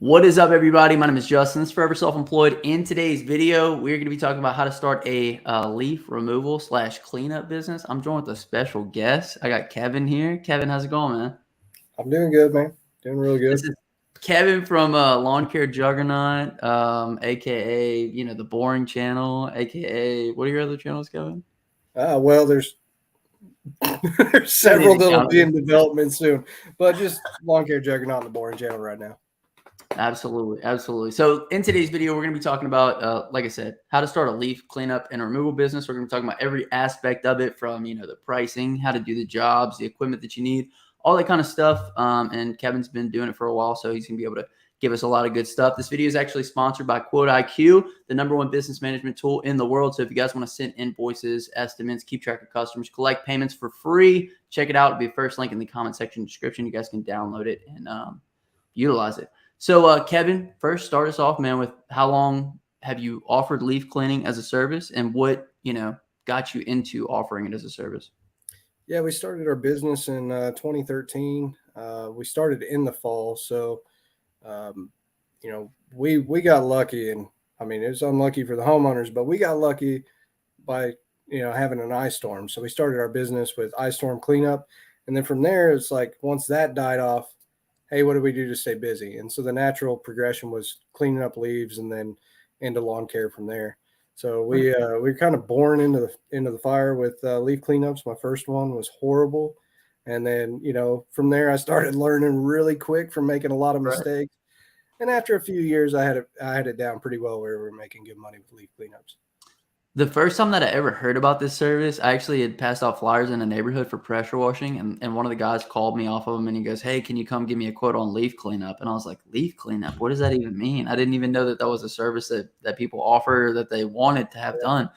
What is up, everybody? My name is Justin. This is Forever Self-Employed. In today's video, we're going to be talking about how to start a leaf removal / cleanup business. I'm joined with a special guest. I got Kevin here. Kevin, how's it going, man? I'm doing good, man. Doing really good. This is Kevin from Lawn Care Juggernaut, aka the Boring Channel, aka what are your other channels, Kevin? Well, there's several that'll be in development soon, but just Lawn Care Juggernaut on the Boring Channel right now. Absolutely, absolutely. So in today's video, we're going to be talking about, like I said, how to start a leaf cleanup and removal business. We're going to be talking about every aspect of it, from the pricing, how to do the jobs, the equipment that you need, all that kind of stuff. And Kevin's been doing it for a while, so he's going to be able to give us a lot of good stuff. This video is actually sponsored by QuoteIQ, the #1 business management tool in the world. So if you guys want to send invoices, estimates, keep track of customers, collect payments for free, check it out. It'll be the first link in the comment section description. You guys can download it and utilize it. So, Kevin, first start us off, man, with how long have you offered leaf cleaning as a service, and what, got you into offering it as a service? Yeah, we started our business in 2013. We started in the fall. So, we got lucky, and I mean, it was unlucky for the homeowners, but we got lucky by, having an ice storm. So we started our business with ice storm cleanup. And then from there, it's like, once that died off, hey, what do we do to stay busy? And so the natural progression was cleaning up leaves and then into lawn care from there. So we were kind of born into the fire with leaf cleanups. My first one was horrible. And then, from there I started learning really quick from making a lot of mistakes. And after a few years, I had it down pretty well where we were making good money with leaf cleanups. The first time that I ever heard about this service, I actually had passed out flyers in a neighborhood for pressure washing, and one of the guys called me off of them, and he goes, "Hey, can you come give me a quote on leaf cleanup?" And I was like, "Leaf cleanup? What does that even mean?" I didn't even know that was a service that people offer, or that they wanted to have done.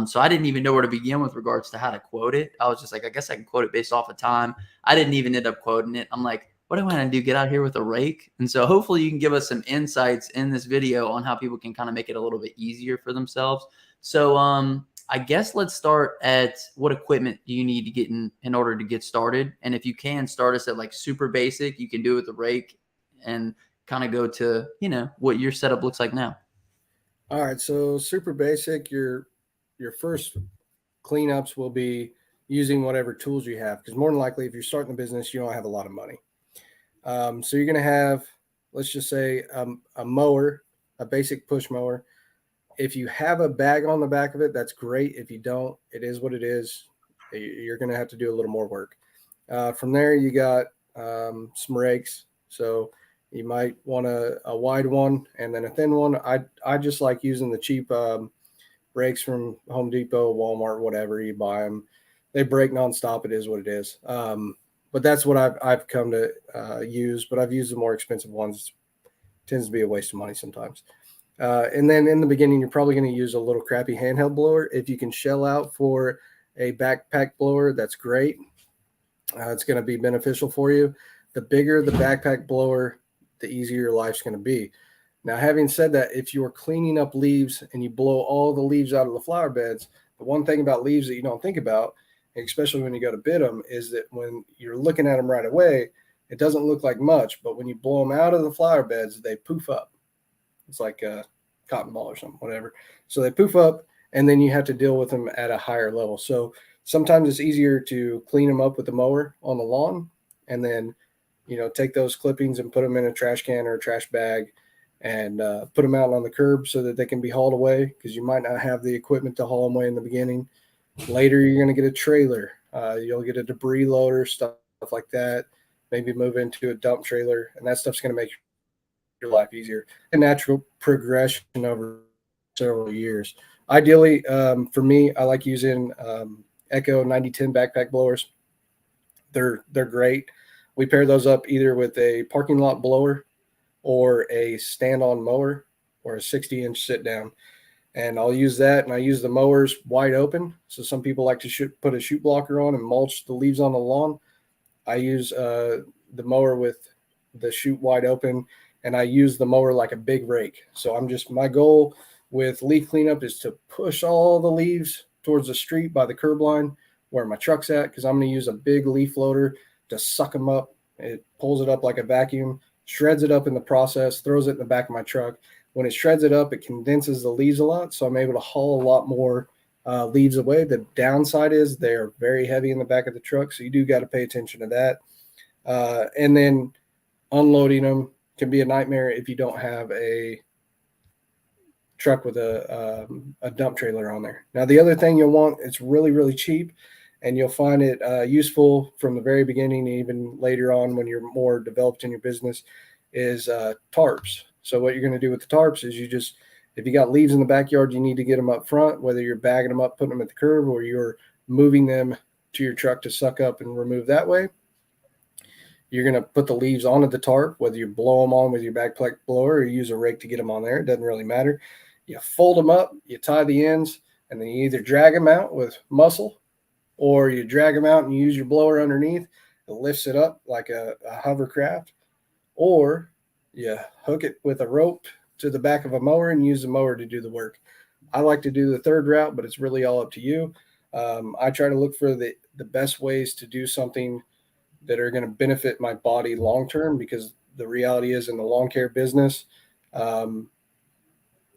So I didn't even know where to begin with regards to how to quote it. I was just like, I guess I can quote it based off of time. I didn't even end up quoting it. I'm like, what do I want to do? Get out here with a rake? And so hopefully you can give us some insights in this video on how people can kind of make it a little bit easier for themselves. So I guess let's start at what equipment do you need to get in order to get started. And if you can start us at like super basic, you can do it with a rake and kind of go to, what your setup looks like now. All right. So super basic, your first cleanups will be using whatever tools you have. Because more than likely, if you're starting a business, you don't have a lot of money. So you're going to have, let's just say, a mower, a basic push mower. If you have a bag on the back of it, that's great. If you don't, it is what it is. You're going to have to do a little more work. From there, you got some rakes. So you might want a wide one and then a thin one. I just like using the cheap rakes from Home Depot, Walmart, whatever. You buy them. They break nonstop. It is what it is. But that's what I've come to use. But I've used the more expensive ones. It tends to be a waste of money sometimes. And then in the beginning, you're probably going to use a little crappy handheld blower. If you can shell out for a backpack blower, that's great. It's going to be beneficial for you. The bigger the backpack blower, the easier your life's going to be. Now, having said that, if you're cleaning up leaves and you blow all the leaves out of the flower beds, the one thing about leaves that you don't think about, especially when you go to bid them, is that when you're looking at them right away, it doesn't look like much. But when you blow them out of the flower beds, they poof up. It's like a cotton ball or something, whatever. So they poof up, and then you have to deal with them at a higher level. So sometimes it's easier to clean them up with the mower on the lawn, and then, take those clippings and put them in a trash can or a trash bag and put them out on the curb so that they can be hauled away, because you might not have the equipment to haul them away in the beginning. Later, you're going to get a trailer. You'll get a debris loader, stuff like that. Maybe move into a dump trailer, and that stuff's going to make your life easier. A natural progression over several years. Ideally, for me, I like using Echo 9010 backpack blowers. They're great. We pair those up either with a parking lot blower or a stand-on mower or a 60-inch sit-down. And I'll use that, and I use the mowers wide open. So some people like to put a chute blocker on and mulch the leaves on the lawn. I use the mower with the chute wide open, and I use the mower like a big rake. So my goal with leaf cleanup is to push all the leaves towards the street by the curb line where my truck's at, because I'm going to use a big leaf loader to suck them up. It pulls it up like a vacuum, shreds it up in the process, throws it in the back of my truck. When it shreds it up, it condenses the leaves a lot, so I'm able to haul a lot more leaves away. The downside is they're very heavy in the back of the truck, so you do got to pay attention to that. And then unloading them can be a nightmare if you don't have a truck with a dump trailer on there. Now, the other thing you'll want, it's really, really cheap, and you'll find it useful from the very beginning, even later on when you're more developed in your business, is tarps. So what you're going to do with the tarps is you just, if you got leaves in the backyard, you need to get them up front, whether you're bagging them up, putting them at the curb, or you're moving them to your truck to suck up and remove that way. You're going to put the leaves onto the tarp, whether you blow them on with your backpack blower or you use a rake to get them on there. It doesn't really matter. You fold them up, you tie the ends, and then you either drag them out with muscle or you drag them out and you use your blower underneath. It lifts it up like a hovercraft, or you hook it with a rope to the back of a mower and use the mower to do the work. I like to do the third route, but it's really all up to you. I try to look for the best ways to do something that are going to benefit my body long term, because the reality is in the lawn care business,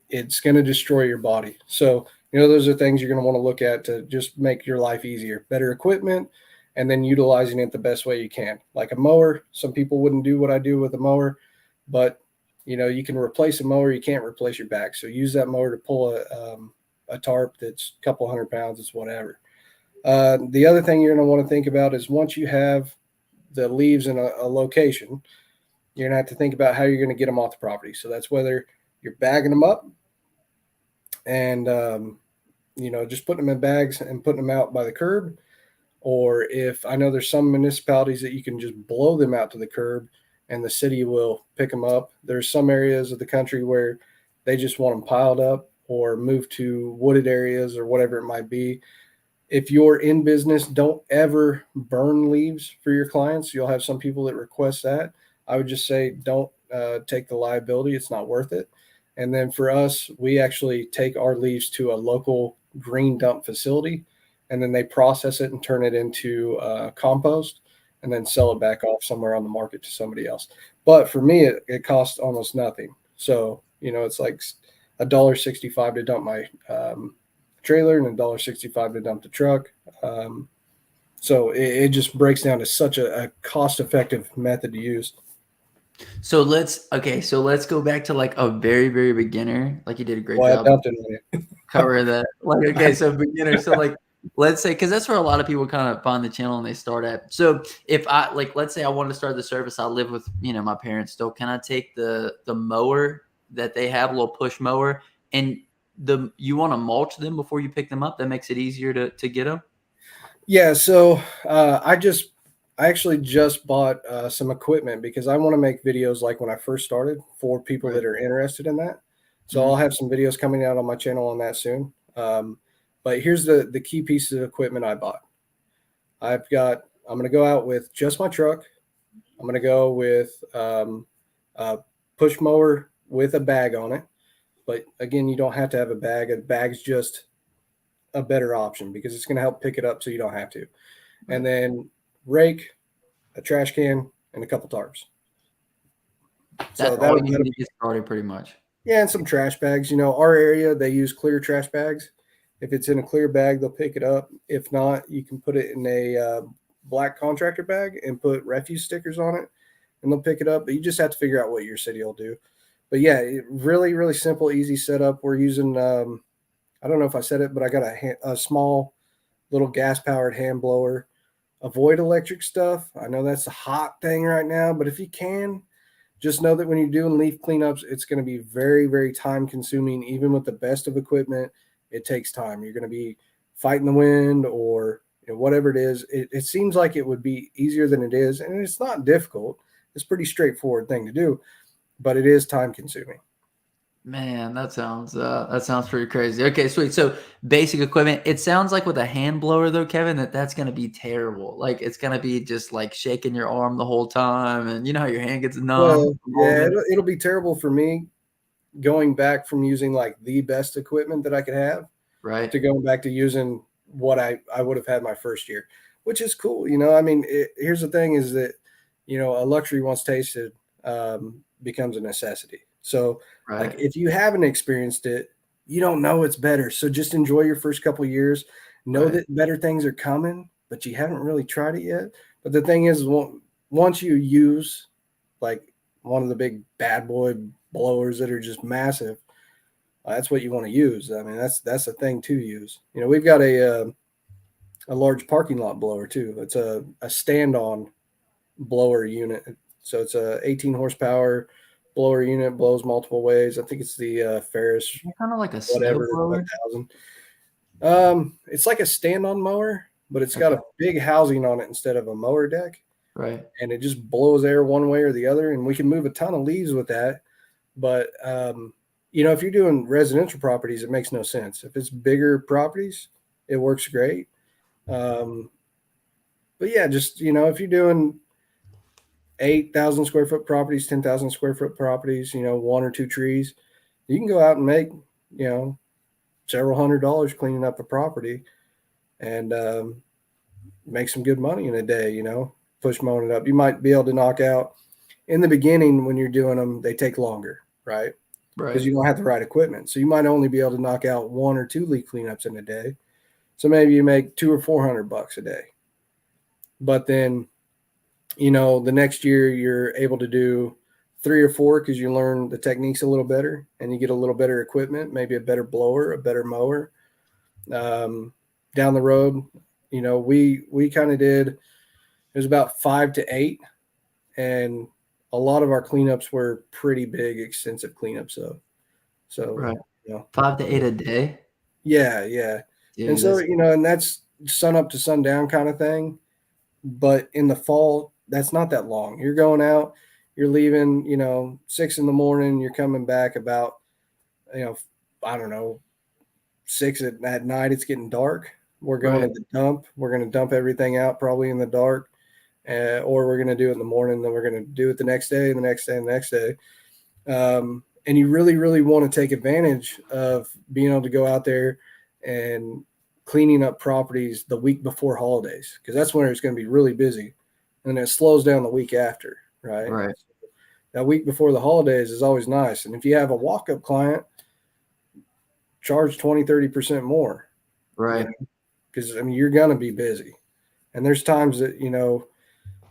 it's going to destroy your body. So, those are things you're going to want to look at to just make your life easier. Better equipment, and then utilizing it the best way you can. Like a mower, some people wouldn't do what I do with a mower, but you can replace a mower. You can't replace your back. So use that mower to pull a tarp that's a couple 100 pounds. It's whatever. The other thing you're going to want to think about is once you have the leaves in a location, you're going to have to think about how you're going to get them off the property. So that's whether you're bagging them up and, just putting them in bags and putting them out by the curb. Or if I know there's some municipalities that you can just blow them out to the curb and the city will pick them up. There's some areas of the country where they just want them piled up or moved to wooded areas or whatever it might be. If you're in business, don't ever burn leaves for your clients. You'll have some people that request that. I would just say don't take the liability. It's not worth it. And then for us, we actually take our leaves to a local green dump facility, and then they process it and turn it into compost and then sell it back off somewhere on the market to somebody else. But for me, it costs almost nothing. So, it's like $1.65 to dump my trailer and $1.65 to dump the truck. So it just breaks down to such a cost-effective method to use. So let's go back to like a very, very beginner. Like you did a great Well, I job dumped it on you. covering that. Like, okay, so beginner. So like, let's say, because that's where a lot of people kind of find the channel and they start at. So if I let's say I wanted to start the service, I live with, my parents still. Can I take the mower that they have, a little push mower, and you want to mulch them before you pick them up? That makes it easier to get them. Yeah. So I actually just bought some equipment because I want to make videos like when I first started for people that are interested in that. So I'll have some videos coming out on my channel on that soon. But here's the key pieces of equipment I bought. I'm going to go out with just my truck. I'm going to go with a push mower with a bag on it. But again, you don't have to have a bag. A bag's just a better option because it's going to help pick it up so you don't have to. And then rake, a trash can, and a couple tarps. That's all you need to get started pretty much. Yeah, and some trash bags. Our area, they use clear trash bags. If it's in a clear bag, they'll pick it up. If not, you can put it in a black contractor bag and put refuse stickers on it, and they'll pick it up. But you just have to figure out what your city will do. But yeah, really, really simple, easy setup. We're using, I don't know if I said it, but I got a small little gas-powered hand blower. Avoid electric stuff. I know that's a hot thing right now, but if you can, just know that when you're doing leaf cleanups, it's going to be very, very time consuming. Even with the best of equipment, it takes time. You're going to be fighting the wind or whatever it is. It seems like it would be easier than it is, and it's not difficult. It's a pretty straightforward thing to do, but it is time consuming. Man, that sounds pretty crazy. Okay, sweet. So basic equipment. It sounds like with a hand blower though, Kevin, that's gonna be terrible. Like it's gonna be just like shaking your arm the whole time, and you know how your hand gets numb. Well, yeah, it'll be terrible for me going back from using like the best equipment that I could have, right, to going back to using what I would have had my first year, which is cool. I mean, here's the thing is that, a luxury once tasted, becomes a necessity. So like Right. if you haven't experienced it, you don't know it's better. So just enjoy your first couple of years. Know Right. that better things are coming, but you haven't really tried it yet. But the thing is, once you use like one of the big bad boy blowers that are just massive, that's what you want to use. I mean, that's the thing to use. You know, we've got a large parking lot blower too. It's a stand-on blower unit. So it's a 18 horsepower blower unit, blows multiple ways. I think it's the Ferris Kind of like a snow whatever blower. 1000. It's like a stand-on mower, but it's got Okay. a big housing on it instead of a mower deck, Right. and it just blows air one way or the other. And we can move a ton of leaves with that. But you know, if you're doing residential properties, it makes no sense. If it's bigger properties, it works great. Um, but yeah, just you know, if you're doing 8,000 square foot properties, 10,000 square foot properties, you know, one or two trees, you can go out and make, you know, several $100s cleaning up a property and make some good money in a day, you know, push mowing it up. You might be able to knock out in the beginning when you're doing them, they take longer, right? Because Right. you don't have the right equipment. So you might only be able to knock out one or two leak cleanups in a day. So maybe you make $200 or $400 a day. But then, you know, the next year you're able to do three or four because you learn the techniques a little better and you get a little better equipment, maybe a better blower, a better mower. Down the road, you know, we kind of did, it was about 5 to 8, and a lot of our cleanups were pretty big, extensive cleanups. So, Right. you know, 5 to 8 a day. yeah, yeah. And Dude, so, that's you know, and that's sun up to sundown kind of thing. But in the fall, that's not that long. You're going out, you're leaving, you know, 6 in the morning, you're coming back about, you know, I don't know, 6 at night. It's getting dark. We're going to right. the dump. We're going to dump everything out probably in the dark, or we're going to do it in the morning. Then we're going to do it the next day, and the next day, and the next day. And you really, really want to take advantage of being able to go out there and cleaning up properties the week before holidays, because that's when it's going to be really busy, and it slows down the week after, right? Right. That week before the holidays is always nice. And if you have a walk-up client, charge 20-30% more, you Right. know, because I mean you're going to be busy, and there's times that you know.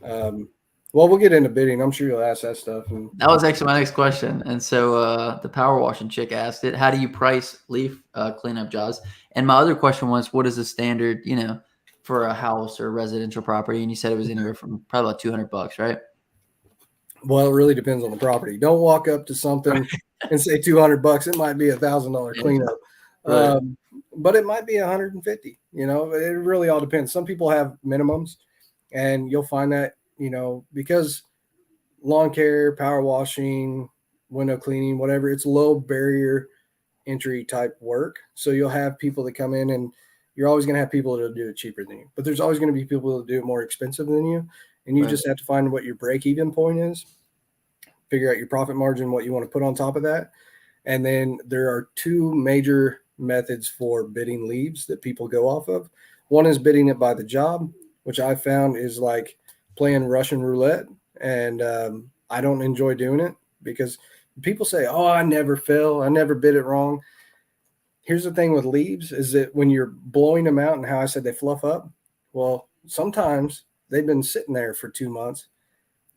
Um, well, we'll get into bidding. I'm sure you'll ask that stuff. And That was actually my next question. And so the power washing chick asked it, how do you price leaf cleanup jobs? And my other question was, what is the standard, you know, for a house or residential property? And you said it was anywhere from probably about $200, right? well, it really depends on the property. Don't walk up to Right. something and say $200. It might be $1,000 Yeah. cleanup, Right. but it might be 150. You know, it really all depends. Some people have minimums, and you'll find that because lawn care, power washing, window cleaning, whatever, it's low barrier entry type work. So you'll have people that come in, and you're always going to have people that do it cheaper than you, but there's always going to be people that do it more expensive than you. And you Right. just have to find what your break even point is, figure out your profit margin, what you want to put on top of that. And then there are two major methods for bidding leaves that people go off of. One is bidding it by the job, which I found is like playing Russian roulette. And I don't enjoy doing it because people say, oh, I never fail. I never bid it wrong. Here's the thing with leaves is that when you're blowing them out, and how I said they fluff up, well, sometimes they've been sitting there for 2 months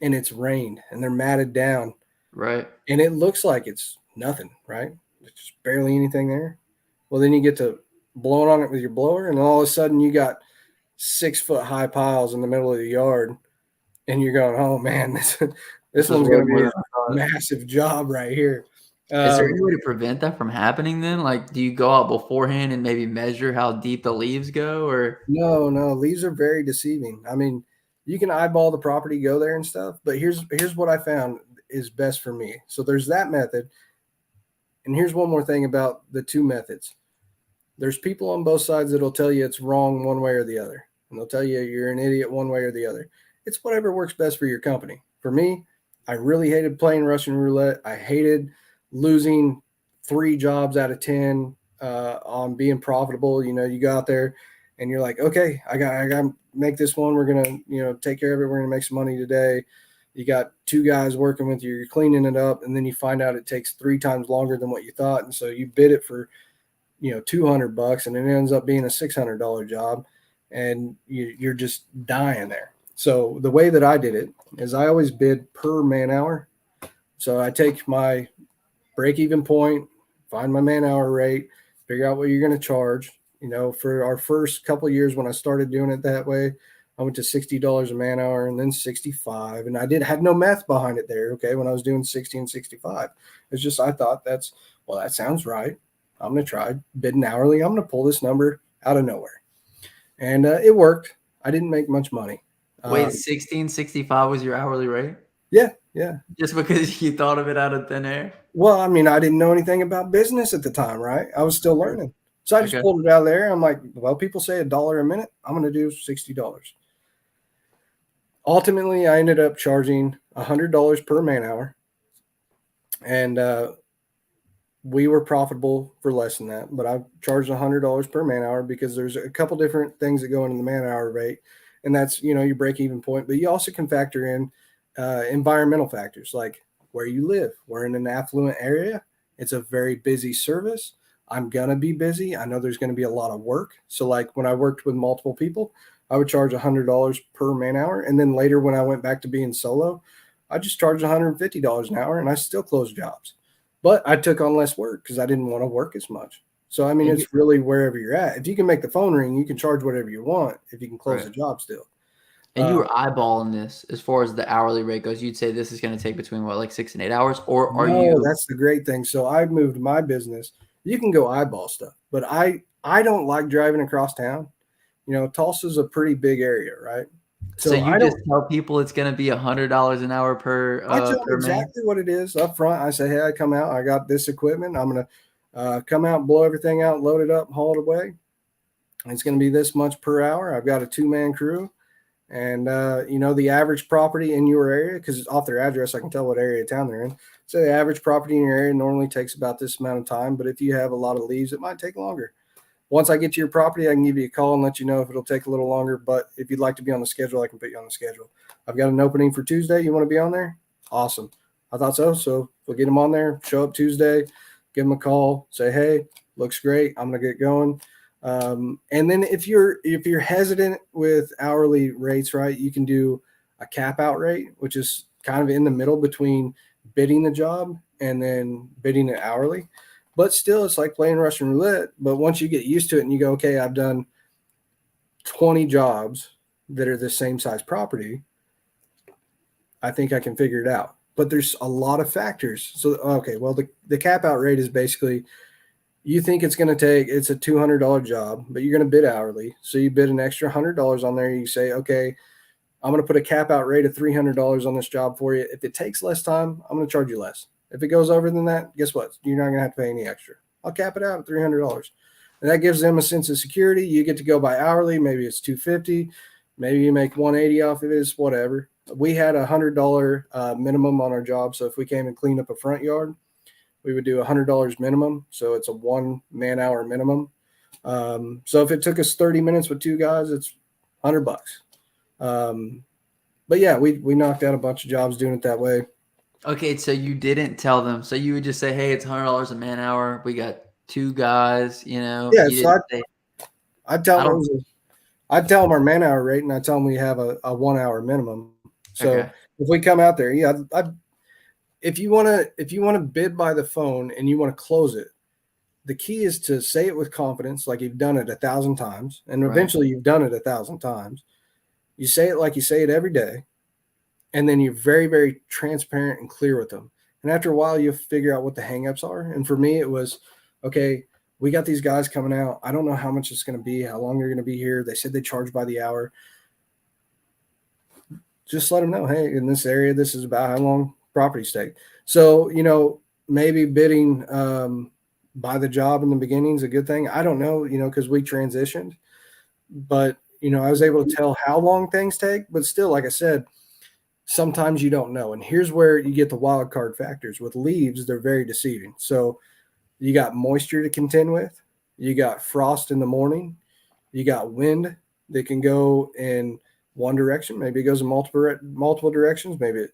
and it's rained and they're matted down Right. and it looks like it's nothing, right? It's just barely anything there. Well, then you get to blowing on it with your blower, and all of a sudden you got 6 foot high piles in the middle of the yard, and you're going, "Oh man, this This is one's way going to more be than a I thought. massive job right here." Is there Um, any way to prevent that from happening then? Like, do you go out beforehand and maybe measure how deep the leaves go or no, leaves are very deceiving. I mean, you can eyeball the property, go there and stuff, but here's what I found is best for me. So there's that method, and here's one more thing about the two methods. There's people on both sides that'll tell you it's wrong one way or the other, and they'll tell you you're an idiot one way or the other. It's whatever works best for your company. For me, I really hated playing Russian roulette. I hated losing 3 jobs out of 10 on being profitable. You know, you go out there and you're like, okay, I got to make this one. We're gonna take care of it. We're gonna make some money today. You got 2 guys working with you, you're cleaning it up, and then you find out it takes 3 times longer than what you thought. And so you bid it for, $200 and it ends up being a $600 job, and you're just dying there. So the way that I did it is I always bid per man hour. So I take my break even point, find my man hour rate, figure out what you're going to charge. For our first couple of years when I started doing it that way, I went to $60 a man hour and then 65. And I had no math behind it there. Okay. When I was doing 60 and 65, it's just, I thought that sounds right. I'm going to try bidding hourly. I'm going to pull this number out of nowhere. And it worked. I didn't make much money. Wait, 1665 was your hourly rate? Yeah. Yeah. Just because you thought of it out of thin air? Well, I mean, I didn't know anything about business at the time, right? I was still learning. So I just pulled it out of there. I'm like, well, people say $1 a minute. I'm going to do $60. Ultimately, I ended up charging $100 per man hour. And we were profitable for less than that, but I charged $100 per man hour because there's a couple different things that go into the man hour rate. And that's, your break even point. But you also can factor in environmental factors like where you live. We're in an affluent area. It's a very busy service. I'm going to be busy. I know there's going to be a lot of work. So like when I worked with multiple people, I would charge $100 per man hour. And then later when I went back to being solo, I just charged $150 an hour and I still closed jobs. But I took on less work because I didn't want to work as much. So, I mean, it's really wherever you're at. If you can make the phone ring, you can charge whatever you want if you can close the job still. And you were eyeballing this as far as the hourly rate goes. You'd say this is going to take between like 6 and 8 hours, or are you? That's the great thing. So I moved my business. You can go eyeball stuff, but I don't like driving across town. Tulsa's a pretty big area, right? So you just tell people it's going to be $100 an hour per. I tell them exactly what it is up front. I say, hey, I come out. I got this equipment. I'm going to come out, blow everything out, load it up, haul it away. It's going to be this much per hour. I've got a 2-man crew. And, the average property in your area, because off their address, I can tell what area of town they're in. So the average property in your area normally takes about this amount of time. But if you have a lot of leaves, it might take longer. Once I get to your property, I can give you a call and let you know if it'll take a little longer. But if you'd like to be on the schedule, I can put you on the schedule. I've got an opening for Tuesday. You want to be on there? Awesome. I thought so. So we'll get them on there. Show up Tuesday. Give them a call. Say, hey, looks great. I'm going to get going. And then if you're hesitant with hourly rates, right, you can do a cap out rate, which is kind of in the middle between bidding the job and then bidding it hourly. But still, it's like playing Russian roulette. But once you get used to it and you go, okay, I've done 20 jobs that are the same size property, I think I can figure it out. But there's a lot of factors. So, okay, well, the cap out rate is basically you think it's going to it's a $200 job, but you're going to bid hourly. So you bid an extra $100 on there. You say, okay, I'm going to put a cap out rate of $300 on this job for you. If it takes less time, I'm going to charge you less. If it goes over than that, guess what? You're not going to have to pay any extra. I'll cap it out at $300. And that gives them a sense of security. You get to go by hourly. Maybe it's $250. Maybe you make $180 off of this, whatever. We had a $100 minimum on our job. So if we came and cleaned up a front yard, we would do $100 minimum. So it's a 1 man hour minimum. So if it took us 30 minutes with 2 guys, it's $100. But yeah, we knocked out a bunch of jobs doing it that way. Okay, so you didn't tell them. So you would just say, hey, it's $100 a man hour. We got 2 guys, Yeah, so I'd tell them our man hour rate, and I tell them we have a 1 hour minimum. So if we come out there, yeah, if you want to bid by the phone and you want to close it, the key is to say it with confidence, like you've done it 1,000 times, and eventually you've done it 1,000 times. You say it like you say it every day. And then you're very, very transparent and clear with them. And after a while, you'll figure out what the hangups are. And for me, it was, okay, we got these guys coming out. I don't know how much it's going to be, how long they're going to be here. They said they charge by the hour. Just let them know, hey, in this area, this is about how long properties take. So, maybe bidding by the job in the beginning is a good thing. I don't know, because we transitioned. But, I was able to tell how long things take. But still, like I said, sometimes you don't know. And here's where you get the wild card factors. With leaves, they're very deceiving. So you got moisture to contend with. You got frost in the morning. You got wind that can go in one direction. Maybe it goes in multiple directions. Maybe it,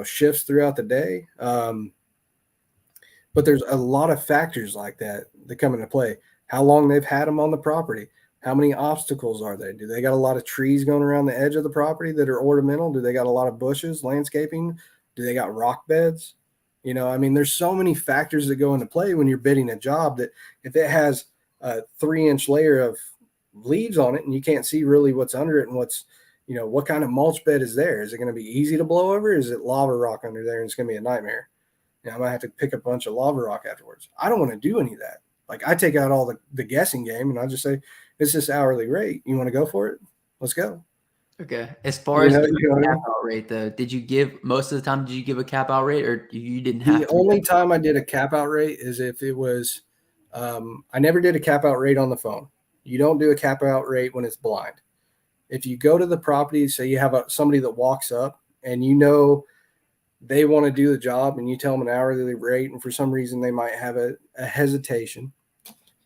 shifts throughout the day. But there's a lot of factors like that come into play. How long they've had them on the property. How many obstacles are they? Do they got a lot of trees going around the edge of the property that are ornamental? Do they got a lot of bushes, landscaping? Do they got rock beds? There's so many factors that go into play when you're bidding a job that if it has a 3-inch layer of leaves on it and you can't see really what's under it and what kind of mulch bed is there? Is it going to be easy to blow over? Is it lava rock under there and it's going to be a nightmare? I might have to pick a bunch of lava rock afterwards. I don't want to do any of that. Like I take out all the guessing game and I just say, it's this hourly rate. You want to go for it? Let's go. Okay. As far as the cap out rate though, did you give a cap out rate or you didn't have to? The only time I did a cap out rate is if it was, I never did a cap out rate on the phone. You don't do a cap out rate when it's blind. If you go to the property, say you have somebody that walks up and they want to do the job and you tell them an hourly rate and for some reason they might have a hesitation.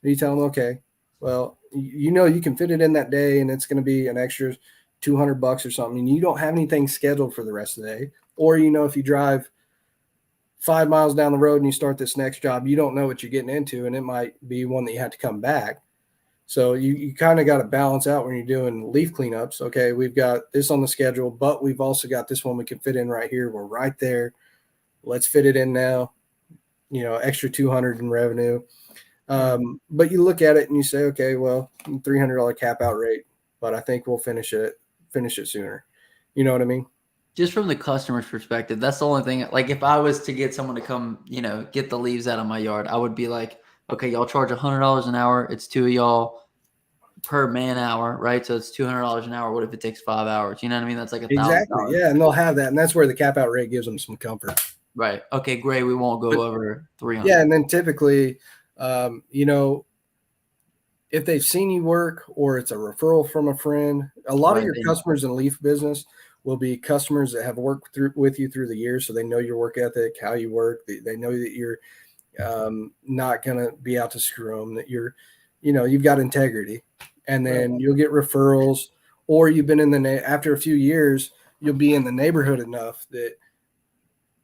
You tell them, okay, well, you can fit it in that day and it's going to be an extra $200 or something. And you don't have anything scheduled for the rest of the day. Or, if you drive 5 miles down the road and you start this next job, you don't know what you're getting into. And it might be one that you have to come back. So you kind of got to balance out when you're doing leaf cleanups. Okay, we've got this on the schedule, but we've also got this one we can fit in right here. We're right there. Let's fit it in now. Extra 200 in revenue. But you look at it and you say, okay, well, $300 cap out rate, but I think we'll finish it sooner. You know what I mean? Just from the customer's perspective, that's the only thing. Like if I was to get someone to come, get the leaves out of my yard, I would be like, okay, y'all charge $100 an hour. It's 2 of y'all per man hour, right? So it's $200 an hour. What if it takes 5 hours? You know what I mean? That's like $1,000. Exactly. Yeah, and they'll have that, and that's where the cap out rate gives them some comfort. Right. Okay, great. We won't go over 300. Yeah, and then typically, if they've seen you work or it's a referral from a friend, a lot of your customers in leaf business will be customers that have worked with you through the years, so they know your work ethic, how you work. They know that you're not going to be out to screw them, that you've got integrity. And then you'll get referrals, or you've been after a few years, you'll be in the neighborhood enough that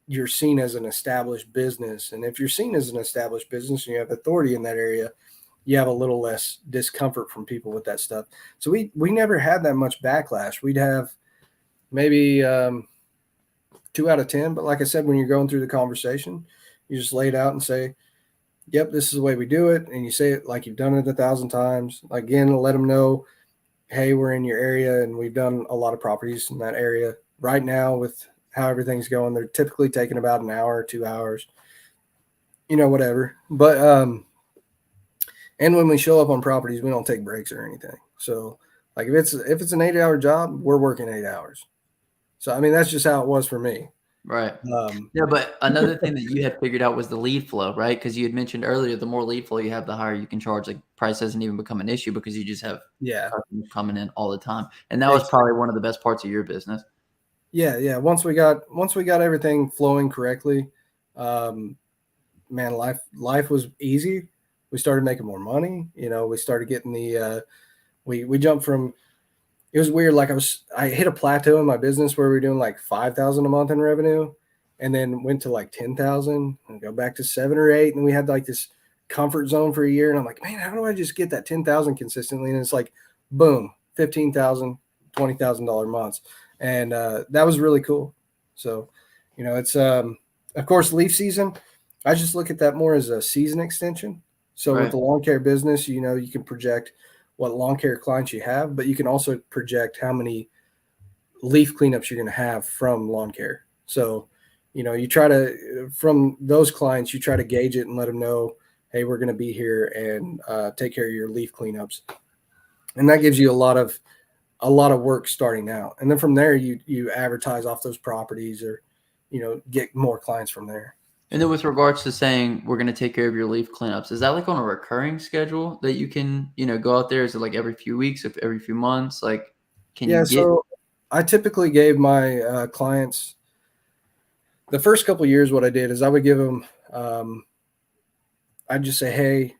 you're seen as an established business. And if you're seen as an established business and you have authority in that area, you have a little less discomfort from people with that stuff. So we never had that much backlash. We'd have maybe 2 out of 10. But like I said, when you're going through the conversation, you just lay it out and say, yep, this is the way we do it. And you say it like you've done it 1,000 times. Again, let them know, hey, we're in your area and we've done a lot of properties in that area. Right now with how everything's going, they're typically taking about an hour or 2 hours, whatever. But, and when we show up on properties, we don't take breaks or anything. So like if it's an 8-hour job, we're working 8 hours. So, that's just how it was for me. Right. Yeah, but another thing that you had figured out was the lead flow, right? Because you had mentioned earlier, the more lead flow you have, the higher you can charge. Like price doesn't even become an issue because you just have customers coming in all the time. And that was probably one of the best parts of your business. Yeah. Once we got everything flowing correctly, man, life was easy. We started making more money. We started getting we jumped from, it was weird. Like I hit a plateau in my business where we were doing like 5,000 a month in revenue, and then went to like 10,000 and go back to 7 or 8. And we had like this comfort zone for a year. And I'm like, man, how do I just get that 10,000 consistently? And it's like, boom, 15,000, $20,000 months. And that was really cool. So, it's, of course, leaf season. I just look at that more as a season extension. So with the lawn care business, you can project what lawn care clients you have, but you can also project how many leaf cleanups you're going to have from lawn care. So, you try to, from those clients, you try to gauge it and let them know, hey, we're going to be here and take care of your leaf cleanups. And that gives you a lot of work starting out. And then from there, you advertise off those properties or, get more clients from there. And then with regards to saying we're going to take care of your leaf cleanups, is that like on a recurring schedule that you can, go out there? Is it like every few weeks, every few months? Like, So I typically gave my clients the first couple of years, what I did is I would give them, I'd just say, hey,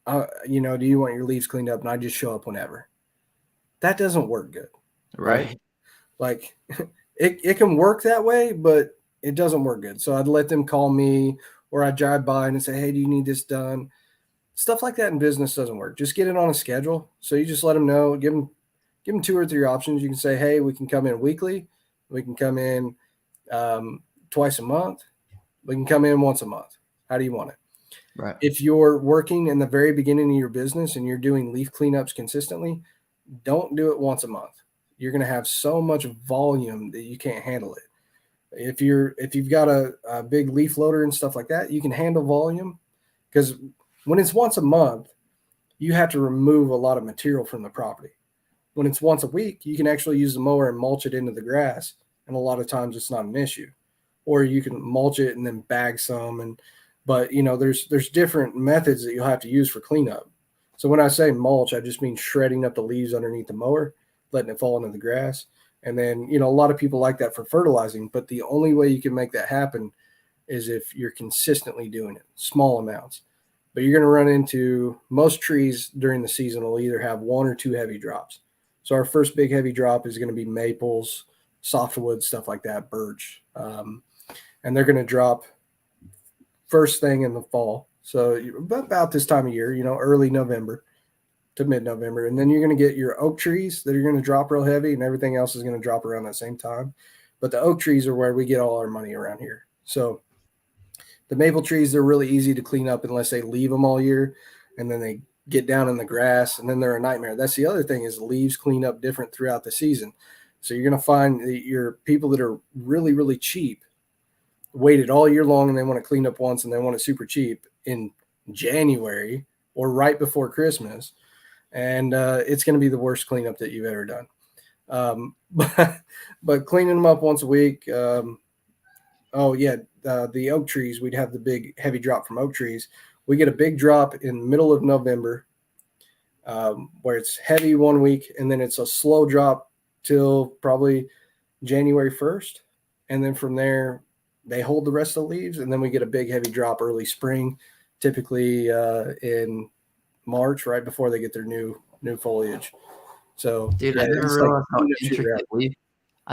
do you want your leaves cleaned up? And I'd just show up whenever. That doesn't work good. Right. Like it can work that way, but it doesn't work good. So I'd let them call me, or I'd drive by and say, hey, do you need this done? Stuff like that in business doesn't work. Just get it on a schedule. So you just let them know, give them 2 or 3 options. You can say, hey, we can come in weekly. We can come in twice a month. We can come in once a month. How do you want it? Right. If you're working in the very beginning of your business and you're doing leaf cleanups consistently, don't do it once a month. You're going to have so much volume that you can't handle it. If you've got a big leaf loader and stuff like that, you can handle volume, because when it's once a month, you have to remove a lot of material from the property. When it's once a week, you can actually use the mower and mulch it into the grass, and a lot of times it's not an issue. Or you can mulch it and then bag some, but there's different methods that you'll have to use for cleanup. So when I say mulch, I just mean shredding up the leaves underneath the mower, letting it fall into the grass. And then, a lot of people like that for fertilizing, but the only way you can make that happen is if you're consistently doing it, small amounts. But you're going to run into most trees during the season will either have 1 or 2 heavy drops. So our first big heavy drop is going to be maples, softwood, stuff like that, birch. And they're going to drop first thing in the fall. So about this time of year, early November to mid-November. And then you're going to get your oak trees that are going to drop real heavy, and everything else is going to drop around that same time. But the oak trees are where we get all our money around here. So the maple trees, they're really easy to clean up unless they leave them all year, and then they get down in the grass, and then they're a nightmare. That's the other thing, is leaves clean up different throughout the season. So you're going to find that your people that are really, really cheap waited all year long, and they want to clean up once, and they want it super cheap in January or right before Christmas. And it's going to be the worst cleanup that you've ever done. But cleaning them up once a week. The oak trees, we'd have the big heavy drop from oak trees. We get a big drop in the middle of November, where it's heavy 1 week, and then it's a slow drop till probably January 1st. And then from there, they hold the rest of the leaves, and then we get a big heavy drop early spring, typically in March, right before they get their new foliage. So, dude, yeah, I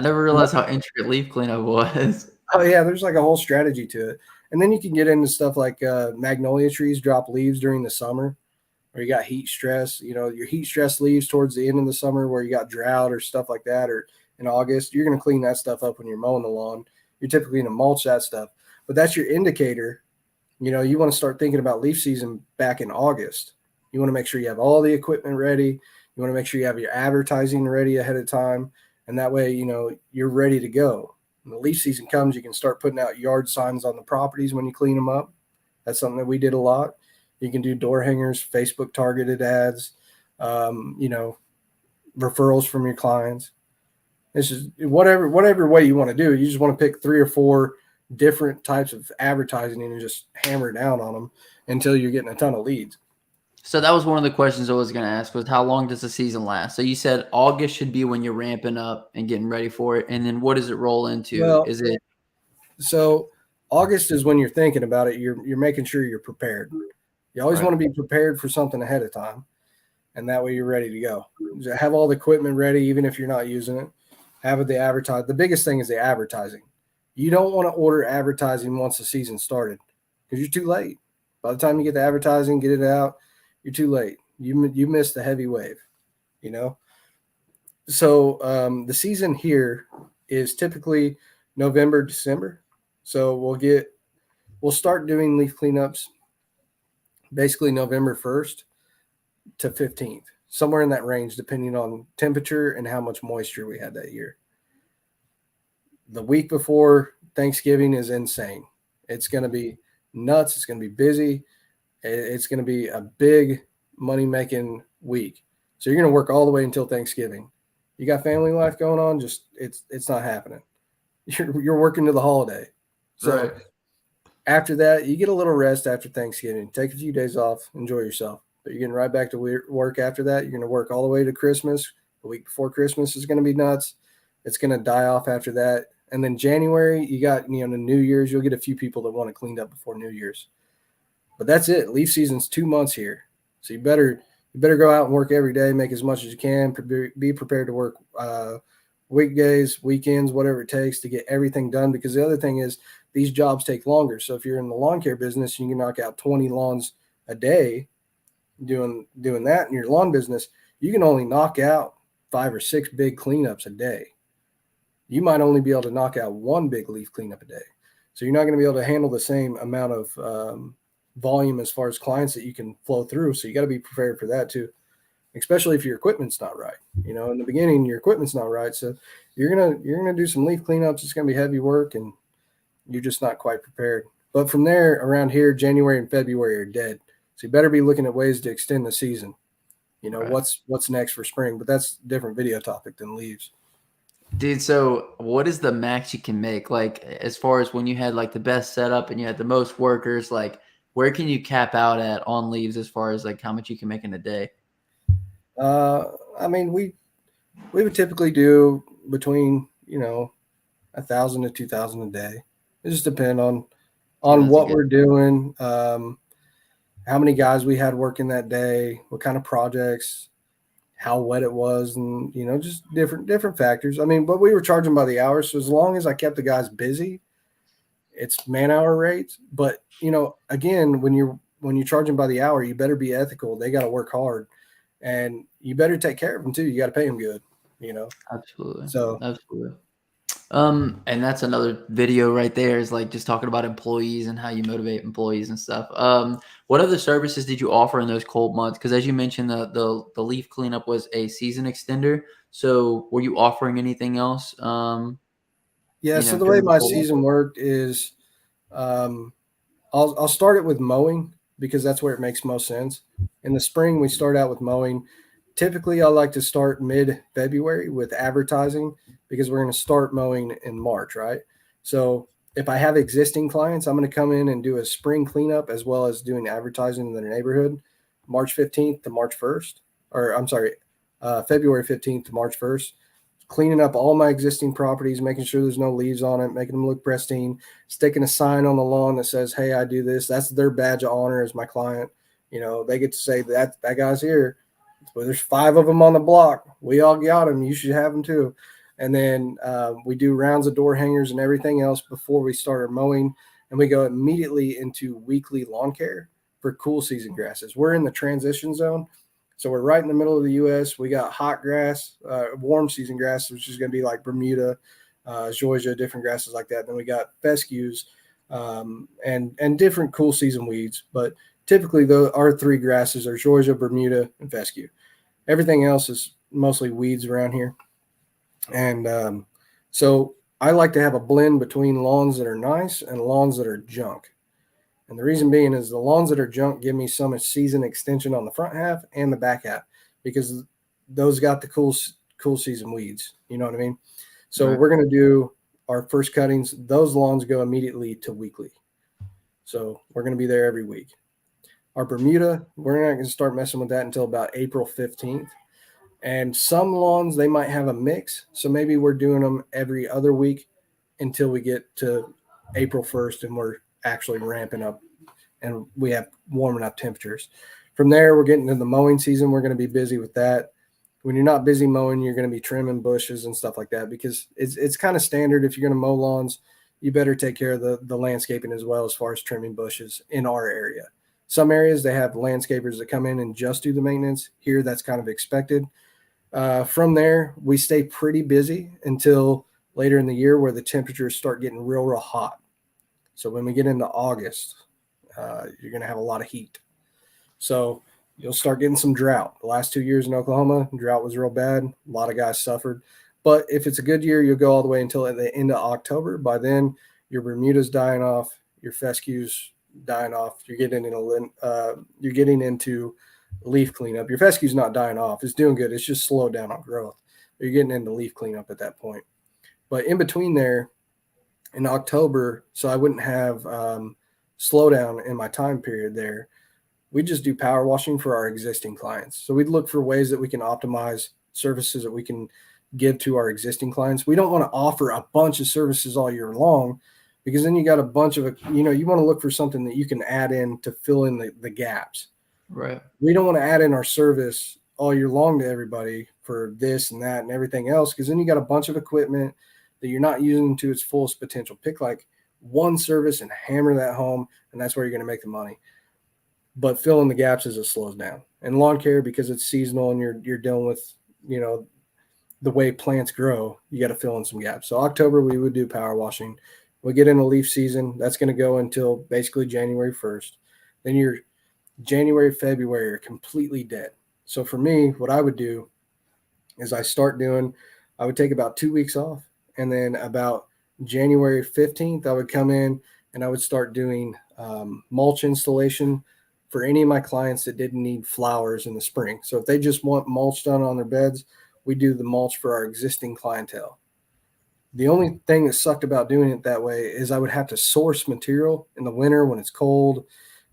never realized how intricate leaf cleanup was. Oh yeah, there's like a whole strategy to it. And then you can get into stuff like magnolia trees drop leaves during the summer, or you got heat stress. Your heat stress leaves towards the end of the summer where you got drought or stuff like that, or in August. You're going to clean that stuff up when you're mowing the lawn. You're typically going to mulch that stuff. But that's your indicator. You want to start thinking about leaf season back in August. You want to make sure you have all the equipment ready. You want to make sure you have your advertising ready ahead of time. And that way, you're ready to go. When the leaf season comes, you can start putting out yard signs on the properties when you clean them up. That's something that we did a lot. You can do door hangers, Facebook targeted ads, referrals from your clients. It's just whatever way you want to do it. You just want to pick 3 or 4 different types of advertising and just hammer down on them until you're getting a ton of leads. So that was one of the questions I was going to ask, was how long does the season last? So you said August should be when you're ramping up and getting ready for it. And then what does it roll into? Well, so August is when you're thinking about it. You're making sure you're prepared. You always want to be prepared for something ahead of time. And that way you're ready to go. Have all the equipment ready, even if you're not using it. Have the advertise. The biggest thing is the advertising. You don't want to order advertising once the season started, because you're too late. By the time you get the advertising, get it out, you're too late. You missed the heavy wave, So the season here is typically November, December. So we'll start doing leaf cleanups basically November 1st to 15th, somewhere in that range, depending on temperature and how much moisture we had that year. The week before Thanksgiving is insane. It's going to be nuts. It's going to be busy. It's going to be a big money-making week. So you're going to work all the way until Thanksgiving. You got family life going on, just it's not happening. You're working to the holiday. So after that, you get a little rest after Thanksgiving. Take a few days off, enjoy yourself. But you're getting right back to work after that. You're going to work all the way to Christmas. The week before Christmas is going to be nuts. It's going to die off after that. And then January, you got, the New Year's, you'll get a few people that want to clean up before New Year's. But that's it. Leaf season's 2 months here. So you better You better go out and work every day, make as much as you can, be prepared to work weekdays, weekends, whatever it takes to get everything done. Because the other thing is these jobs take longer. So if you're in the lawn care business, you can knock out 20 lawns a day doing that in your lawn business. You can only knock out 5 or 6 big cleanups a day. You might only be able to knock out 1 big leaf cleanup a day. So you're not going to be able to handle the same amount of volume as far as clients that you can flow through. So you got to be prepared for that too, especially if your equipment's not right. You know, in the beginning, your equipment's not right. So you're gonna do some leaf cleanups. It's gonna be heavy work, and you're just not quite prepared. But from there, around here, January and February are dead. So you better be looking at ways to extend the season. You know, Right. what's next for spring, but that's a different video topic than leaves. Dude, so what is the max you can make? Like, as far as when you had like the best setup and you had the most workers, like where can you cap out at on leaves as far as like how much you can make in a day? I mean, we would typically do between 1,000 to 2,000 a day. It just depends on Yeah, that's a what good. we're doing, how many guys we had working that day, what kind of projects, how wet it was, and just different factors. I mean, but we were charging by the hour, so as long as I kept the guys busy, it's man hour rates. But again, when you're charging by the hour, you better be ethical. They got to work hard, and you better take care of them too. You got to pay them good. Absolutely. So Absolutely. And that's another video right there is like just talking about employees and how you motivate employees and stuff. What other services did you offer in those cold months? Because as you mentioned, the leaf cleanup was a season extender. So were you offering anything else? yeah, so the way During the my cold season months? worked is, um, I'll start it with mowing because that's where it makes most sense. In the spring, we start out with mowing. Typically, I like to start mid February with advertising because we're going to start mowing in March, right? So if I have existing clients, I'm going to come in and do a spring cleanup as well as doing advertising in the neighborhood, March 15th to March 1st, or I'm sorry, February 15th to March 1st, cleaning up all my existing properties, making sure there's no leaves on it, making them look pristine, sticking a sign on the lawn that says, "Hey, I do this." That's their badge of honor as my client. They get to say that guy's here. Well, there's 5 of them on the block. We all got them. You should have them too. And then we do rounds of door hangers and everything else before we start our mowing. And we go immediately into weekly lawn care for cool season grasses. We're in the transition zone. So we're right in the middle of the U.S. We got hot grass, warm season grass, which is going to be like Bermuda, Georgia, different grasses like that. Then we got fescues and different cool season weeds. But typically, our 3 grasses are Georgia, Bermuda, and fescue. Everything else is mostly weeds around here. And so I like to have a blend between lawns that are nice and lawns that are junk. And the reason being is the lawns that are junk give me so much season extension on the front half and the back half because those got the cool season weeds. You know what I mean? So Right. we're going to do our first cuttings. Those lawns go immediately to weekly. So we're going to be there every week. Our Bermuda, we're not going to start messing with that until about April 15th. And some lawns, they might have a mix. So maybe we're doing them every other week until we get to April 1st and we're actually ramping up and we have warming up temperatures. From there, we're getting into the mowing season. We're going to be busy with that. When you're not busy mowing, you're going to be trimming bushes and stuff like that because it's kind of standard. If you're going to mow lawns, you better take care of the landscaping as well as far as trimming bushes in our area. Some areas, they have landscapers that come in and just do the maintenance. Here, that's kind of expected. From there, we stay pretty busy until later in the year where the temperatures start getting real hot. So when we get into August, you're going to have a lot of heat. So you'll start getting some drought. The last 2 years in Oklahoma, drought was real bad. A lot of guys suffered. But if it's a good year, you'll go all the way until at the end of October. By then, your Bermuda's dying off, your fescue's dying off. You're getting into leaf cleanup. Your fescue's not dying off. It's doing good. It's just slowed down on growth. You're getting into leaf cleanup at that point. But in between there, in October, so I wouldn't have slowdown in my time period there, we just do power washing for our existing clients. So we'd look for ways that we can optimize services that we can give to our existing clients. We don't want to offer a bunch of services all year long because then you got a bunch of, you want to look for something that you can add in to fill in the gaps. Right. We don't want to add in our service all year long to everybody for this and that and everything else, because then you got a bunch of equipment that you're not using to its fullest potential. Pick like one service and hammer that home, and that's where you're going to make the money. But fill in the gaps as it slows down. And lawn care, because it's seasonal and you're dealing with, you know, the way plants grow, you got to fill in some gaps. So October we would do power washing. We get into leaf season. That's going to go until basically January 1st. Then your January, February are completely dead. So for me, what I would do is I would take about 2 weeks off, and then about January 15th, I would come in and I would start doing mulch installation for any of my clients that didn't need flowers in the spring. So if they just want mulch done on their beds, we do the mulch for our existing clientele. The only thing that sucked about doing it that way is I would have to source material in the winter when it's cold,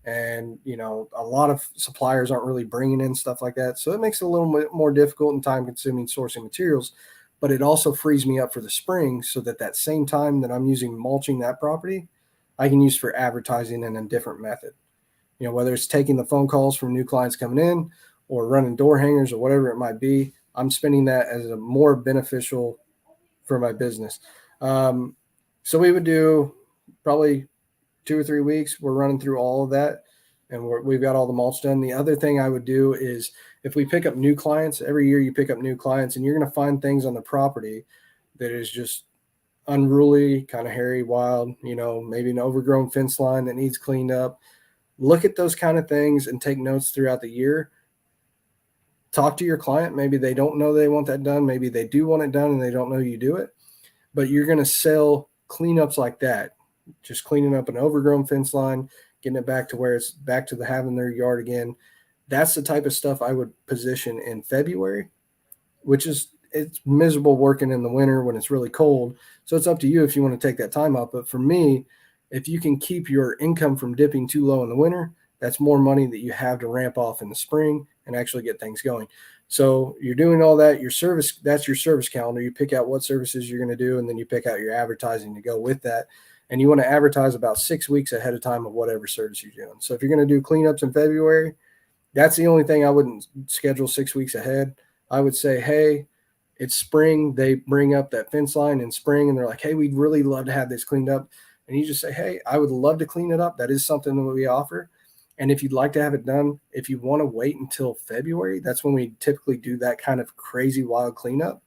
and you know, a lot of suppliers aren't really bringing in stuff like that, so it makes it a little bit more difficult and time consuming sourcing materials. But it also frees me up for the spring, so that that same time that I'm using mulching that property, I can use for advertising in a different method. You know, whether it's taking the phone calls from new clients coming in or running door hangers or whatever it might be, I'm spending that as a more beneficial for my business. Um, so we would do probably 2 or 3 weeks. We're running through all of that, and we've got all the mulch done. The other thing I would do is, if we pick up new clients, every year you pick up new clients, and you're going to find things on the property that is just unruly, kind of hairy, wild, you know, maybe an overgrown fence line that needs cleaned up. Look at those kind of things and take notes throughout the year. Talk to your client. Maybe they don't know they want that done. Maybe they do want it done and they don't know you do it. But you're going to sell cleanups like that, just cleaning up an overgrown fence line, getting it back to where it's back to having their yard again. That's the type of stuff I would position in February, which is, it's miserable working in the winter when it's really cold. So it's up to you if you want to take that time out. But for me, if you can keep your income from dipping too low in the winter, that's more money that you have to ramp off in the spring and actually get things going. So you're doing all that, your service, that's your service calendar. You pick out what services you're going to do, and then you pick out your advertising to go with that. And you want to advertise about 6 weeks ahead of time of whatever service you're doing. So if you're going to do cleanups in February, that's the only thing I wouldn't schedule 6 weeks ahead. I would say, hey, it's spring. They bring up that fence line in spring, and they're like, hey, we'd really love to have this cleaned up. And you just say, hey, I would love to clean it up. That is something that we offer. And if you'd like to have it done, if you want to wait until February, that's when we typically do that kind of crazy wild cleanup.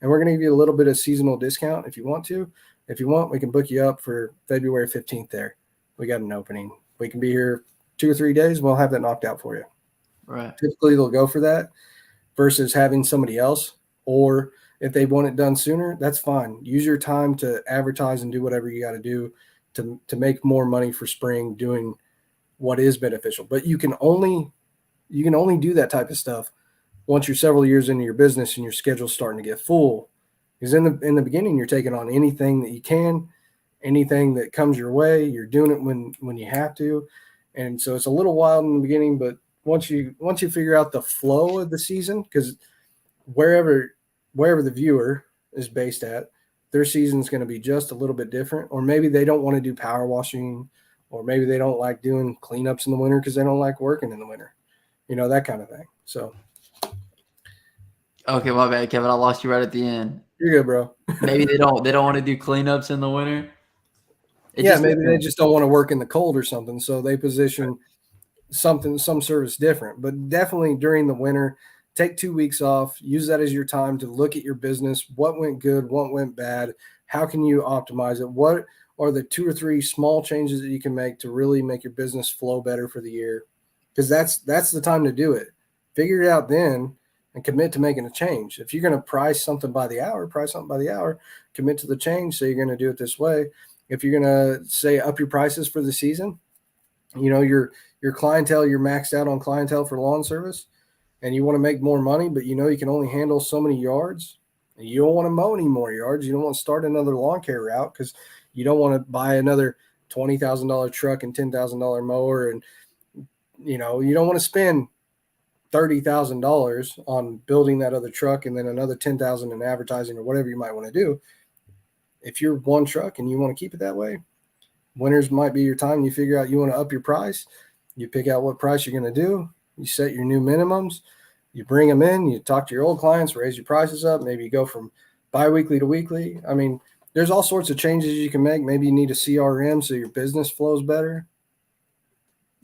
And we're going to give you a little bit of seasonal discount if you want to. If you want, we can book you up for February 15th there. We got an opening. We can be here 2 or 3 days. We'll have that knocked out for you. Right. Typically, they'll go for that versus having somebody else. Or if they want it done sooner, that's fine. Use your time to advertise and do whatever you got to do to make more money for spring doing what is beneficial. But you can only do that type of stuff once you're several years into your business and your schedule's starting to get full. Because in the beginning, you're taking on anything that you can, anything that comes your way. You're doing it when you have to, and so it's a little wild in the beginning. But once you figure out the flow of the season, because wherever the viewer is based at, their season is going to be just a little bit different. Or maybe they don't want to do power washing, or maybe they don't like doing cleanups in the winter because they don't like working in the winter, you know, that kind of thing. So Okay, my bad, Kevin. I lost you right at the end. you're good, bro. Maybe they don't want to do cleanups in the winter. It Yeah, just maybe they depends. just don't want to work in the cold or something. So they position some service different. But definitely during the winter, take 2 weeks off. Use that as your time to look at your business. What went good? What went bad? How can you optimize it? What are the 2 or 3 small changes that you can make to really make your business flow better for the year? Because that's the time to do it. Figure it out then and commit to making a change. If you're going to price something by the hour, price something by the hour, commit to the change. So you're going to do it this way. If you're going to say up your prices for the season, you know, your clientele, you're maxed out on clientele for lawn service, and you want to make more money, but you know you can only handle so many yards. And you don't want to mow any more yards. You don't want to start another lawn care route because you don't want to buy another $20,000 truck and $10,000 mower, and you know you don't want to spend $30,000 on building that other truck and then another $10,000 in advertising or whatever you might want to do. If you're one truck and you want to keep it that way, winters might be your time. You figure out you want to up your price. You pick out what price you're going to do. You set your new minimums. You bring them in. You talk to your old clients, raise your prices up. Maybe you go from biweekly to weekly. I mean, there's all sorts of changes you can make. Maybe you need a CRM so your business flows better.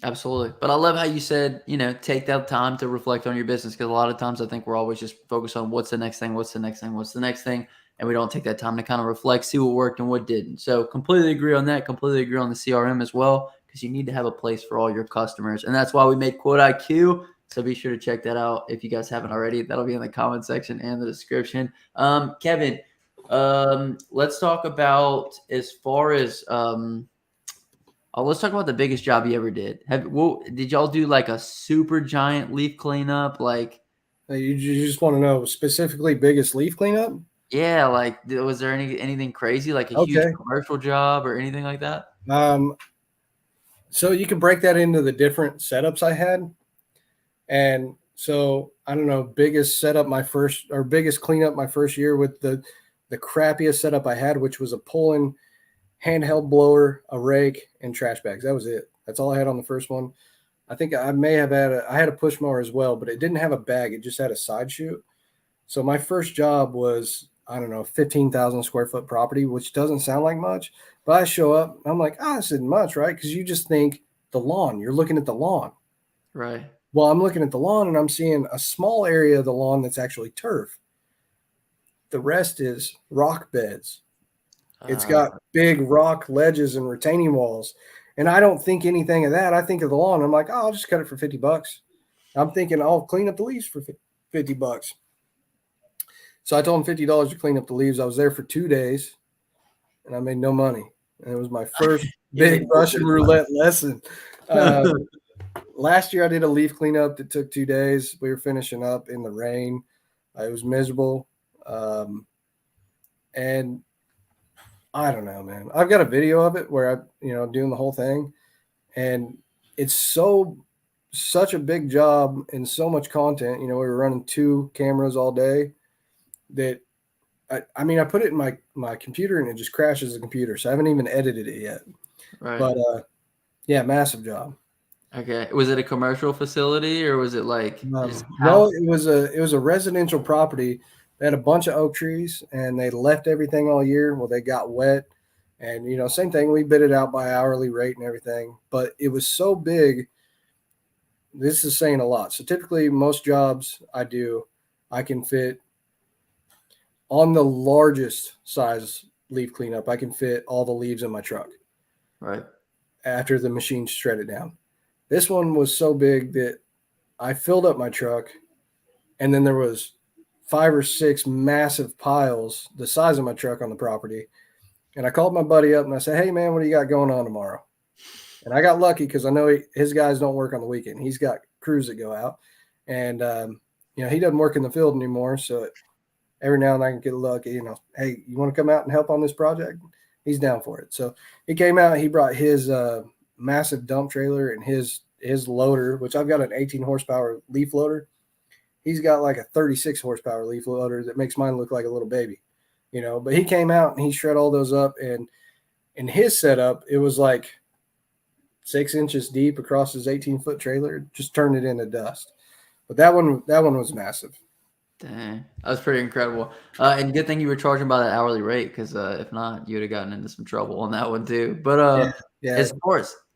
Absolutely. But I love how you said, take that time to reflect on your business, because a lot of times I think we're always just focused on what's the next thing, what's the next thing, what's the next thing. And we don't take that time to kind of reflect, see what worked and what didn't. So completely agree on that. Completely agree on the CRM as well, because you need to have a place for all your customers. And that's why we made Quote IQ. So be sure to check that out if you guys haven't already. That'll be in the comment section and the description. Kevin, let's talk about as far as let's talk about the biggest job you ever did. Did y'all do like a super giant leaf cleanup? Like, You just want to know specifically biggest leaf cleanup? yeah, like was there anything crazy, like a huge Okay. commercial job or anything like that? So you can break that into the different setups I had. And so I don't know, biggest cleanup my first year with the crappiest setup I had, which was a pull-in handheld blower, a rake, and trash bags. That was it. That's all I had on the first one. I think I may have I had a push mower as well, but it didn't have a bag. It just had a side chute. So my first job was, I don't know, 15,000 square foot property, which doesn't sound like much, but I show up, I'm like, this isn't much, right? Because you just think the lawn, you're looking at the lawn. Right. Well, I'm looking at the lawn and I'm seeing a small area of the lawn that's actually turf. The rest is rock beds. It's got big rock ledges and retaining walls. And I don't think anything of that. I think of the lawn. I'm like, I'll just cut it for $50. I'm thinking I'll clean up the leaves for $50. So I told him $50 to clean up the leaves. I was there for 2 days and I made no money. And it was my first big Russian roulette lesson. Last year I did a leaf cleanup that took 2 days. We were finishing up in the rain. It was miserable. And I don't know, man. I've got a video of it where I'm doing the whole thing, and it's such a big job and so much content. We were running 2 cameras all day that I put it in my computer and it just crashes the computer. So I haven't even edited it yet. Right. But yeah, massive job. Okay. Was it a commercial facility or was it like No, it was a residential property. They had a bunch of oak trees and they left everything all year. Well, they got wet, and same thing. We bid it out by hourly rate and everything, but it was so big. This is saying a lot. So typically, most jobs I do, I can fit on the largest size leaf cleanup. I can fit all the leaves in my truck. Right. After the machine shredded down. This one was so big that I filled up my truck, and then there was 5 or 6 massive piles the size of my truck on the property. And I called my buddy up and I said, hey, man, what do you got going on tomorrow? And I got lucky because I know his guys don't work on the weekend. He's got crews that go out. And, he doesn't work in the field anymore. So every now and then I can get lucky, hey, you want to come out and help on this project? He's down for it. So he came out, he brought his massive dump trailer and his loader, which I've got an 18 horsepower leaf loader. He's got like a 36 horsepower leaf loader that makes mine look like a little baby, but he came out and he shred all those up, and in his setup, it was like 6 inches deep across his 18-foot trailer, just turned it into dust. But that one was massive. Dang, that was pretty incredible. And good thing you were charging by that hourly rate, because if not, you would have gotten into some trouble on that one too. But yeah.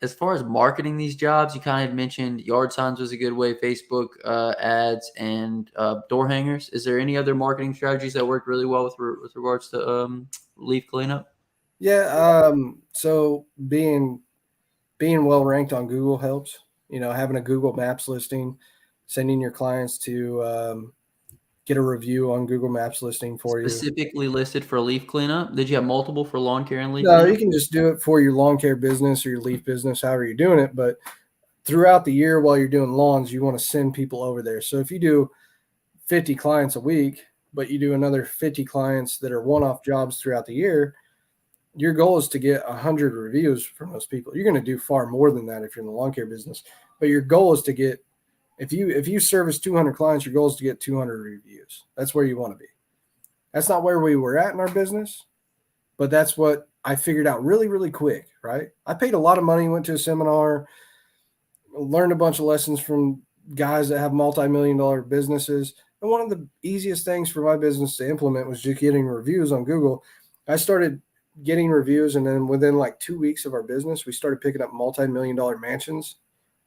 As far as marketing these jobs, you kind of mentioned yard signs was a good way, Facebook ads, and door hangers. Is there any other marketing strategies that worked really well with regards to leaf cleanup? Yeah. So being well ranked on Google helps. Having a Google Maps listing, sending your clients to get a review on Google Maps listing for you. Specifically listed for leaf cleanup? Did you have multiple for lawn care and leaf No, cleanup? you can just do it for your lawn care business or your leaf business, however you're doing it. But throughout the year while you're doing lawns, you want to send people over there. So if you do 50 clients a week, but you do another 50 clients that are one-off jobs throughout the year, your goal is to get 100 reviews from those people. You're going to do far more than that if you're in the lawn care business. But your goal is to get, if you service 200 clients, your goal is to get 200 reviews. That's where you want to be. That's not where we were at in our business, but that's what I figured out really, really quick, right? I paid a lot of money, went to a seminar, learned a bunch of lessons from guys that have multi-million-dollar businesses. And one of the easiest things for my business to implement was just getting reviews on Google. I started getting reviews, and then within like 2 weeks of our business, we started picking up multi-million-dollar mansions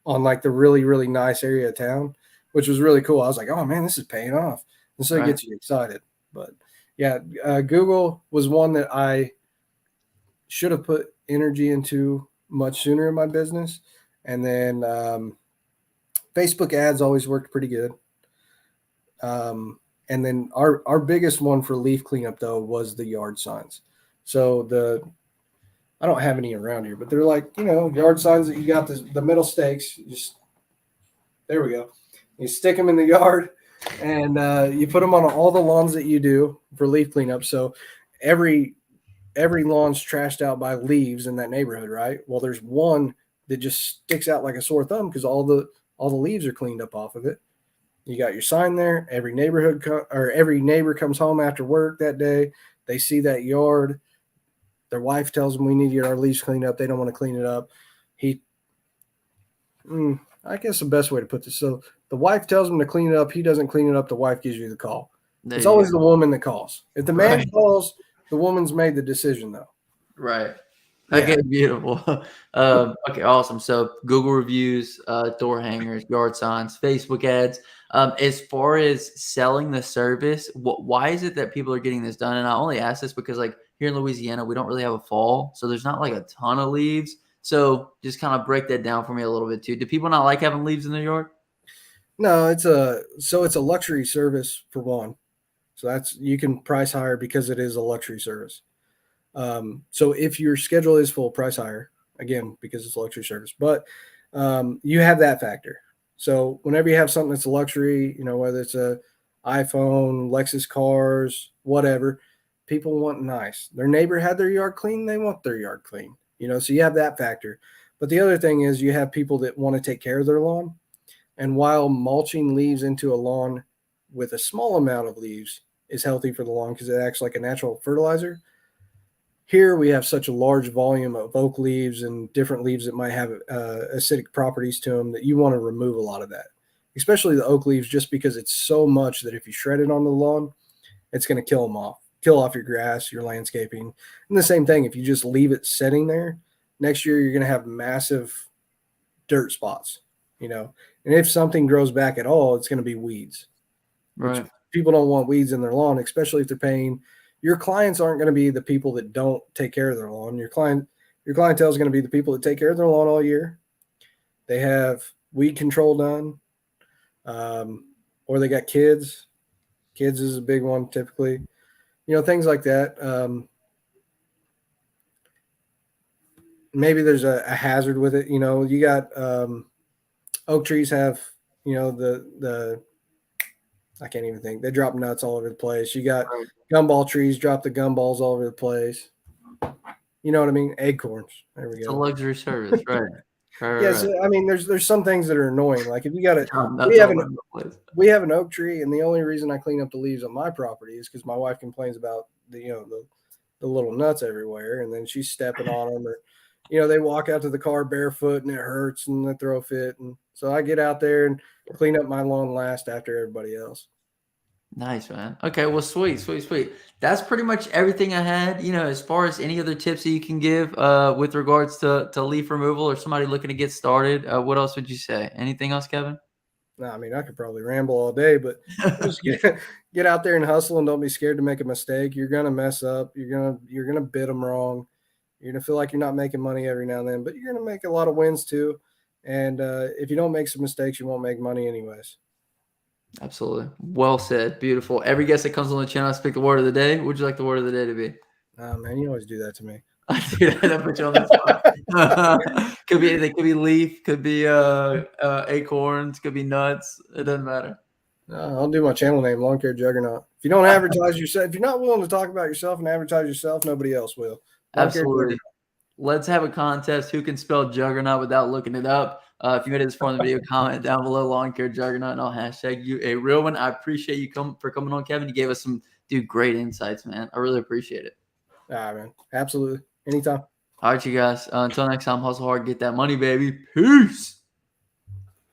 on like the really, really nice area of town, which was really cool. I was like, oh man, this is paying off. And so it gets you excited. But yeah, Google was one that I should have put energy into much sooner in my business. And then Facebook ads always worked pretty good. And then our biggest one for leaf cleanup though was the yard signs. So I don't have any around here, but they're like, yard signs that you got the metal stakes. There we go. You stick them in the yard, and you put them on all the lawns that you do for leaf cleanup. So every lawn's trashed out by leaves in that neighborhood, right? Well, there's one that just sticks out like a sore thumb because all the leaves are cleaned up off of it. You got your sign there. Every neighbor comes home after work that day. They see that yard. Their wife tells them we need to get our leaves cleaned up. They don't want to clean it up. I guess the best way to put this. So the wife tells him to clean it up. He doesn't clean it up. The wife gives you the call. It's always the woman that calls. If the man calls, the woman's made the decision though. Right. Okay, yeah. Beautiful. Okay, awesome. So Google reviews, door hangers, yard signs, Facebook ads. As far as selling the service, why is it that people are getting this done? And I only ask this because like here in Louisiana, we don't really have a fall. So there's not like a ton of leaves. So just kind of break that down for me a little bit too. Do people not like having leaves in their yard? No, it's a luxury service for one. So you can price higher because it is a luxury service. So if your schedule is full, price higher, again, because it's a luxury service, but you have that factor. So whenever you have something that's a luxury, whether it's a iPhone, Lexus cars, whatever, people want nice. Their neighbor had their yard clean. They want their yard clean, so you have that factor. But the other thing is you have people that want to take care of their lawn. And while mulching leaves into a lawn with a small amount of leaves is healthy for the lawn because it acts like a natural fertilizer, here we have such a large volume of oak leaves and different leaves that might have acidic properties to them that you want to remove a lot of that, especially the oak leaves, just because it's so much that if you shred it on the lawn, it's going to kill off your grass, your landscaping. And the same thing, if you just leave it sitting there, next year you're going to have massive dirt spots, and if something grows back at all, it's going to be weeds. Right. People don't want weeds in their lawn, especially if they're paying. Your clients aren't going to be the people that don't take care of their lawn. Your clientele is going to be the people that take care of their lawn all year. They have weed control done, or they got kids. Kids is a big one typically. Things like that. Maybe there's a hazard with it. You got oak trees have, the I can't even think. They drop nuts all over the place. You got gumball trees drop the gumballs all over the place. You know what I mean? Acorns. There we go. It's a luxury service, right? Yeah. So, I mean, there's some things that are annoying. Like if you got we have an oak tree, and the only reason I clean up the leaves on my property is because my wife complains about the little nuts everywhere, and then she's stepping on them, or they walk out to the car barefoot and it hurts and they throw a fit. And so I get out there and clean up my lawn last after everybody else. Nice, man. Okay, well, sweet. That's pretty much everything I had. As far as any other tips that you can give with regards to leaf removal or somebody looking to get started, what else would you say? Anything else, Kevin? No, I mean, I could probably ramble all day, but just get out there and hustle, and don't be scared to make a mistake. You're gonna mess up. You're gonna bid them wrong. You're gonna feel like you're not making money every now and then, but you're gonna make a lot of wins too. And if you don't make some mistakes, you won't make money anyways. Absolutely. Well said. Beautiful. Every guest that comes on the channel, I speak the word of the day. What would you like the word of the day to be? Oh, man, you always do that to me. I do that. I put you on the spot. Could be anything. Could be leaf. Could be acorns. Could be nuts. It doesn't matter. I'll do my channel name, Lawn Care Juggernaut. If you don't advertise yourself, if you're not willing to talk about yourself and advertise yourself, nobody else will. Absolutely. Let's have a contest. Who can spell Juggernaut without looking it up? If you made it this far in the video, comment down below, Lawn Care Juggernaut, and I'll hashtag you a real one. I appreciate you for coming on, Kevin. You gave us some great insights, man. I really appreciate it. All right, man. Absolutely. Anytime. All right, you guys. Until next time, hustle hard, get that money, baby. Peace.